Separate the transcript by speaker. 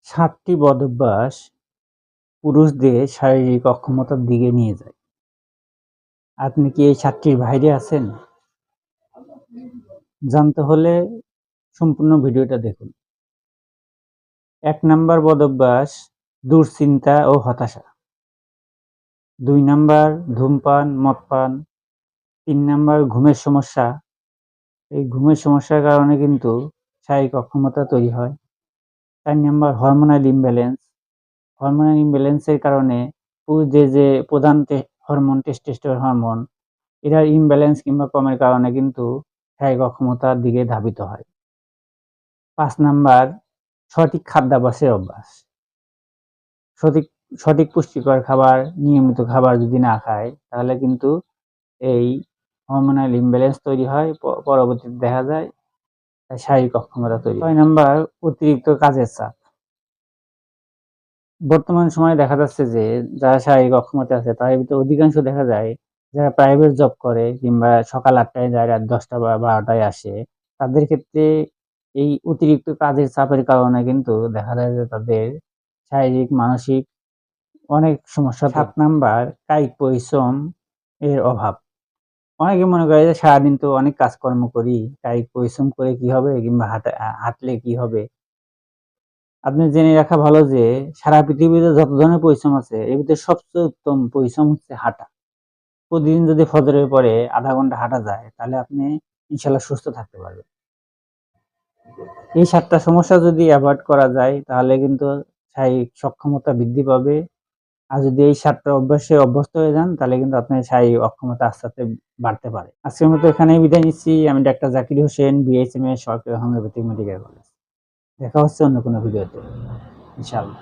Speaker 1: ৭টি বদভ্যাস পুরুষদের শারীরিক অক্ষমতার দিকে নিয়ে যায়। আপনি কি এই ৭টির বাইরে আছেন? জানতে হলে সম্পূর্ণ ভিডিওটা দেখুন। ১ নাম্বার বদভ্যাস দুশ্চিন্তা ও হতাশা। ২ নাম্বার ধূমপান, মদপান। ৩ নাম্বার ঘুমের সমস্যা। এই ঘুমের সমস্যার কারণে কিন্তু শারীরিক অক্ষমতা তৈরি হয়। ৪ নাম্বার হরমোনাল ইমব্যালেন্স। হরমোনাল ইমব্যালেন্সের কারণে পুরুষদের যে প্রধান হরমোন টেস্টোস্টেরন হরমোন, এটার ইমব্যালেন্স কিংবা কমের কারণে কিন্তু শারীরিক অক্ষমতার দিকে ধাবিত হয়। ৫ নাম্বার সঠিক খাদ্যাভ্যাসের অভ্যাস। সঠিক সঠিক পুষ্টিকর খাবার, নিয়মিত খাবার যদি না খায় তাহলে কিন্তু এই হরমোনাল ইমব্যালেন্স তৈরি হয়। পরবর্তীতে দেখা যায় শারীরিক অক্ষমতা তৈরি হয়। ৬ নাম্বার অতিরিক্ত কাজের চাপ। বর্তমান সময়ে দেখা যাচ্ছে যে যারা শারীরিক অক্ষমতা আছে তাদের ভিতরে অধিকাংশ দেখা যায় যারা প্রাইভেট জব করে কিংবা সকাল ৮টায় যায় রাত ১০টা বা ১২টায় আসে, তাদের ক্ষেত্রে এই অতিরিক্ত কাজের চাপের কারণে কিন্তু দেখা যায় যে তাদের শারীরিক মানসিক অনেক সমস্যা। ৭ নাম্বার কায়িক পরিশ্রম এর অভাব। অনেকে মনে করে যে সারাদিন তো অনেক কাজকর্ম করি, কায়িক পরিশ্রম করে কি হবে কিংবা হাঁটলে কি হবে। আপনি জেনে রাখা ভালো যে সারা পৃথিবীতে যত ধরনের পরিশ্রম আছে এর ভিতরে সবচেয়ে উত্তম পরিশ্রম হচ্ছে হাঁটা। প্রতিদিন যদি ফজরের পরে আধা ঘন্টা হাঁটা যায় তাহলে আপনি ইনশাল্লাহ সুস্থ থাকতে পারবেন। এই ৭টা সমস্যা যদি অ্যাভয়েড করা যায় তাহলে কিন্তু শারীরিক সক্ষমতা বৃদ্ধি পাবে। আর যদি এই ৭টা অভ্যাসে অভ্যস্ত হয়ে যান তাহলে কিন্তু আপনার শারীরিক অক্ষমতা আস্তে আস্তে বাড়তে পারে। আজকের মতো এখানেই বিদায় নিচ্ছি। আমি ডাক্তার জাকির হোসেন, বিএইচএমএস সরকারি হোমিওপ্যাথিক মেডিকেল কলেজ। দেখা হচ্ছে অন্য কোনো ভিডিওতে ইনশাআল্লাহ।